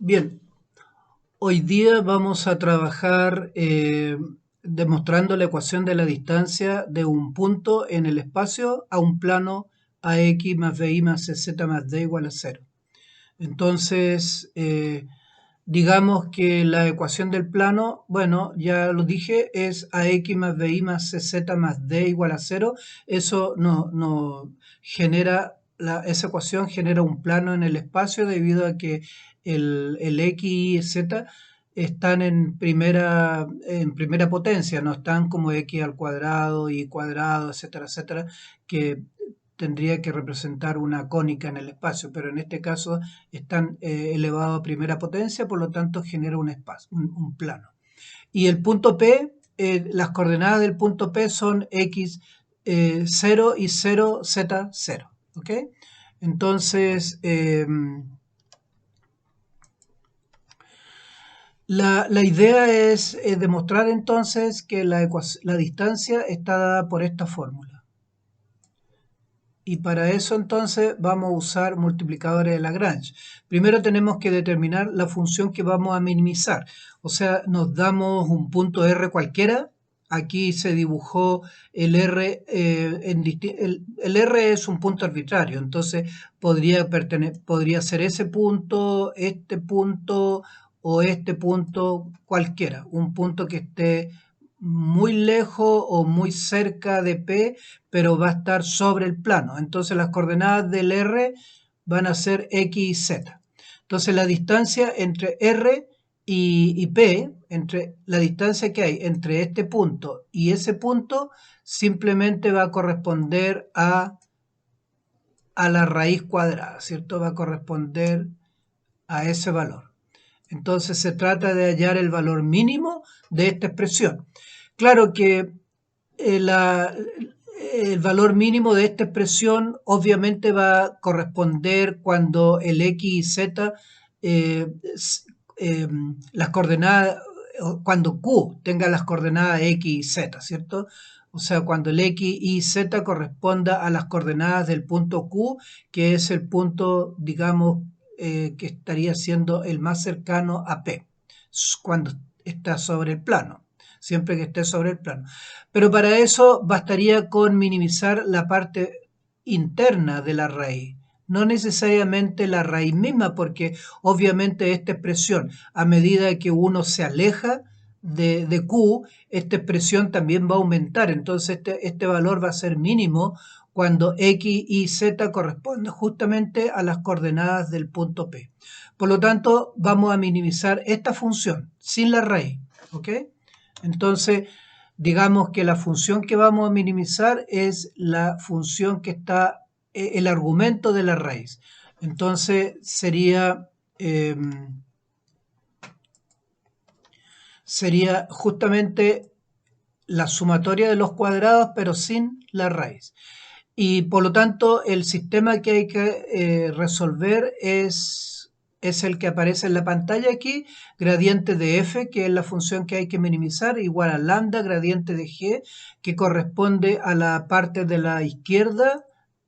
Bien, hoy día vamos a trabajar demostrando la ecuación de la distancia de un punto en el espacio a un plano ax más bi más cz más d igual a cero. Entonces, digamos que la ecuación del plano, bueno, ya lo dije, es ax más bi más cz más d igual a cero. Eso no genera, esa ecuación genera un plano en el espacio debido a que el x y z están en primera potencia, no están como x al cuadrado, y cuadrado, etcétera, etcétera, que tendría que representar una cónica en el espacio, pero en este caso están elevados a primera potencia, por lo tanto genera un espacio, un plano. Y el punto P, las coordenadas del punto P son x 0 y 0, z 0. ¿Ok? Entonces, la idea es demostrar entonces que la distancia está dada por esta fórmula. Y para eso entonces vamos a usar multiplicadores de Lagrange. Primero tenemos que determinar la función que vamos a minimizar. O sea, nos damos un punto R cualquiera. Aquí se dibujó el R, el R es un punto arbitrario, entonces podría ser ese punto, este punto o este punto cualquiera. Un punto que esté muy lejos o muy cerca de P, pero va a estar sobre el plano. Entonces las coordenadas del R van a ser X y Z. Entonces la distancia entre R y P, entre la distancia que hay entre este punto y ese punto, simplemente va a corresponder a la raíz cuadrada, ¿cierto? Va a corresponder a ese valor. Entonces se trata de hallar el valor mínimo de esta expresión. Claro que el valor mínimo de esta expresión obviamente va a corresponder cuando el x y z, eh, eh, las coordenadas, cuando q tenga las coordenadas x y z, ¿cierto? O sea, cuando el x y z corresponda a las coordenadas del punto q, que es el punto, digamos, que estaría siendo el más cercano a P, cuando está sobre el plano, siempre que esté sobre el plano. Pero para eso bastaría con minimizar la parte interna de la raíz, no necesariamente la raíz misma, porque obviamente esta expresión, a medida que uno se aleja de Q, esta expresión también va a aumentar. Entonces este valor va a ser mínimo cuando X y Z corresponden justamente a las coordenadas del punto P. Por lo tanto, vamos a minimizar esta función sin la raíz. ¿Ok? Entonces, digamos que la función que vamos a minimizar es la función que está, el argumento de la raíz. Entonces, sería justamente la sumatoria de los cuadrados, pero sin la raíz. Y por lo tanto, el sistema que hay que resolver es el que aparece en la pantalla aquí, gradiente de f, que es la función que hay que minimizar, igual a lambda, gradiente de g, que corresponde a la parte de la izquierda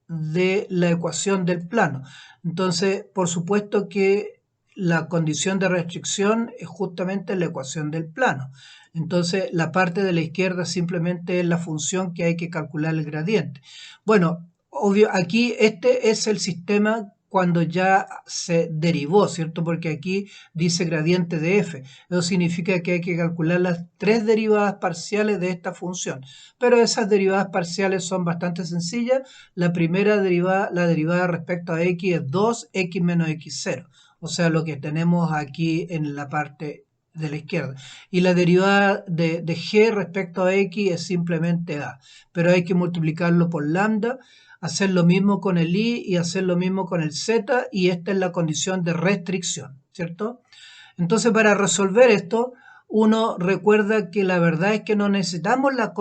de la ecuación del plano. Entonces, por supuesto que la condición de restricción es justamente la ecuación del plano. Entonces, la parte de la izquierda simplemente es la función que hay que calcular el gradiente. Bueno, obvio, aquí este es el sistema cuando ya se derivó, ¿cierto? Porque aquí dice gradiente de f. Eso significa que hay que calcular las tres derivadas parciales de esta función. Pero esas derivadas parciales son bastante sencillas. La primera derivada, la derivada respecto a x es 2x menos x0. O sea, lo que tenemos aquí en la parte de la izquierda. Y la derivada de g respecto a x es simplemente a. Pero hay que multiplicarlo por lambda, hacer lo mismo con el i y hacer lo mismo con el z, y esta es la condición de restricción, ¿cierto? Entonces, para resolver esto, uno recuerda que la verdad es que no necesitamos las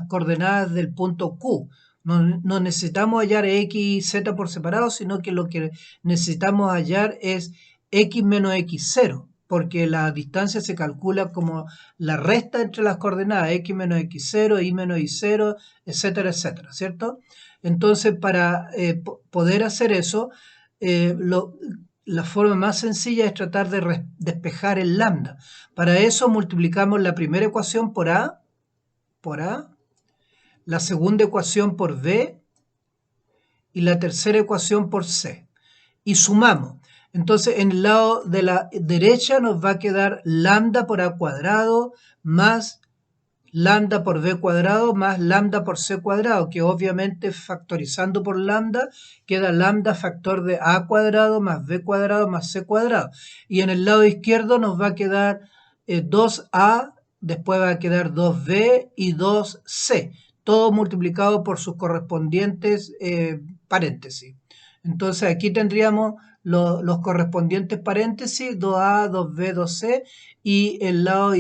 coordenadas del punto Q. No necesitamos hallar x y z por separado, sino que lo que necesitamos hallar es x menos x0, porque la distancia se calcula como la resta entre las coordenadas x menos x0, y menos y0, etcétera, etcétera, ¿cierto? Entonces, para poder hacer eso, la forma más sencilla es tratar de despejar el lambda. Para eso multiplicamos la primera ecuación por A, la segunda ecuación por B y la tercera ecuación por C. Y sumamos. Entonces, en el lado de la derecha nos va a quedar lambda por A cuadrado más lambda por B cuadrado más lambda por C cuadrado, que obviamente factorizando por lambda queda lambda factor de A cuadrado más B cuadrado más C cuadrado. Y en el lado izquierdo nos va a quedar 2A, después va a quedar 2B y 2C, todo multiplicado por sus correspondientes paréntesis. Entonces aquí tendríamos los correspondientes paréntesis, 2A, 2B, 2C, y el lado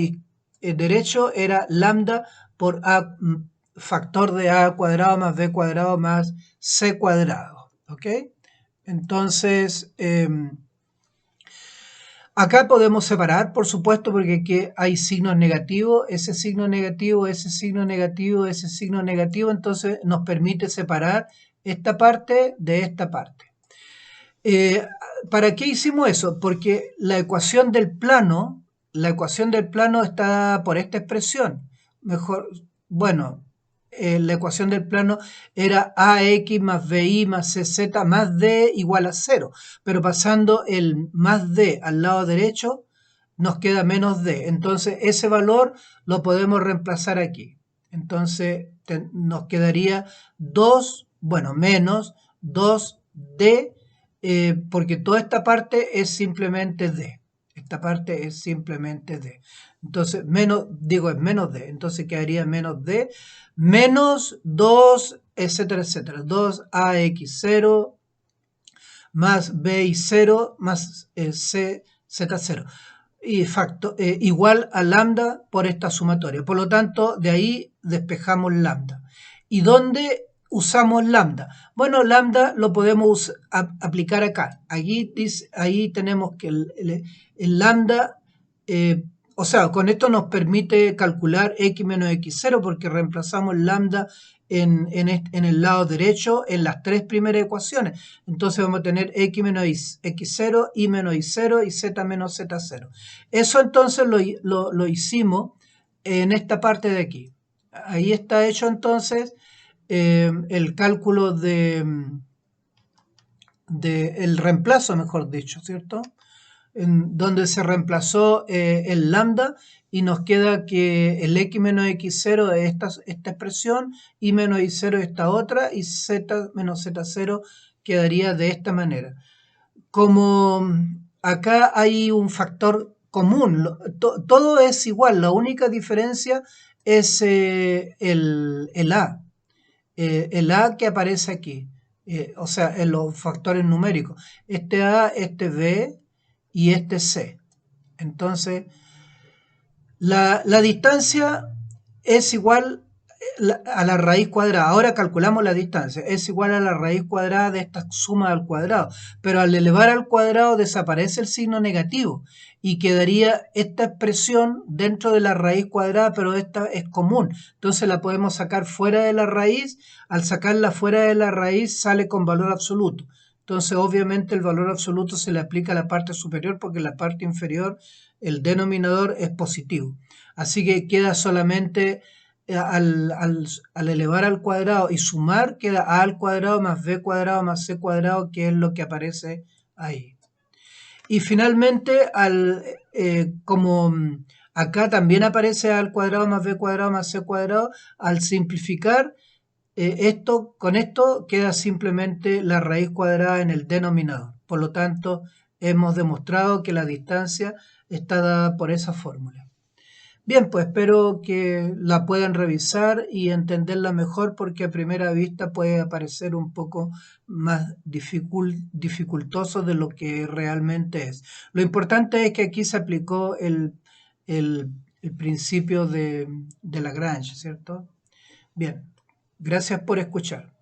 derecho era lambda por A, factor de A cuadrado más B cuadrado más C cuadrado. ¿Ok? Entonces, acá podemos separar, por supuesto, porque aquí hay signos negativos, ese signo negativo, ese signo negativo, ese signo negativo, entonces nos permite separar esta parte de esta parte. ¿Para qué hicimos eso? Porque la ecuación del plano está por esta expresión. Mejor, bueno, la ecuación del plano era AX más BY más CZ más D igual a 0. Pero pasando el más D al lado derecho, nos queda menos D. Entonces, ese valor lo podemos reemplazar aquí. Entonces, nos quedaría 2, bueno, menos 2D, porque toda esta parte es simplemente D. Esta parte es simplemente D. Entonces, menos, digo, es menos D. Entonces quedaría menos D, menos 2, etcétera, etcétera. 2AX0 más BY0 más CZ0. Y igual a lambda por esta sumatoria. Por lo tanto, de ahí despejamos lambda. ¿Y dónde usamos lambda? Bueno, lambda lo podemos aplicar acá. Ahí tenemos que el lambda, o sea, con esto nos permite calcular x menos x0 porque reemplazamos lambda en el lado derecho en las tres primeras ecuaciones. Entonces vamos a tener x menos x0, y menos y0 y z menos z0. Eso entonces lo hicimos en esta parte de aquí. Ahí está hecho entonces el cálculo el reemplazo, mejor dicho, ¿cierto? En donde se reemplazó el lambda y nos queda que el x menos x0 es esta expresión, y menos y0 esta otra, y z menos z0 quedaría de esta manera. Como acá hay un factor común, todo es igual, la única diferencia es el A. El A que aparece aquí, o sea, en los factores numéricos. Este A, este B y este C. Entonces, la distancia es igual a la raíz cuadrada. Ahora calculamos la distancia. Es igual a la raíz cuadrada de esta suma al cuadrado. Pero al elevar al cuadrado desaparece el signo negativo y quedaría esta expresión dentro de la raíz cuadrada, pero esta es común. Entonces la podemos sacar fuera de la raíz. Al sacarla fuera de la raíz sale con valor absoluto. Entonces obviamente el valor absoluto se le aplica a la parte superior porque en la parte inferior el denominador es positivo. Así que queda solamente al elevar al cuadrado y sumar, queda a al cuadrado más b cuadrado más c cuadrado, que es lo que aparece ahí. Y finalmente, como acá también aparece a al cuadrado más b cuadrado más c cuadrado, al simplificar con esto queda simplemente la raíz cuadrada en el denominador. Por lo tanto, hemos demostrado que la distancia está dada por esa fórmula. Bien, pues espero que la puedan revisar y entenderla mejor, porque a primera vista puede parecer un poco más dificultoso de lo que realmente es. Lo importante es que aquí se aplicó el principio de Lagrange, ¿cierto? Bien, gracias por escuchar.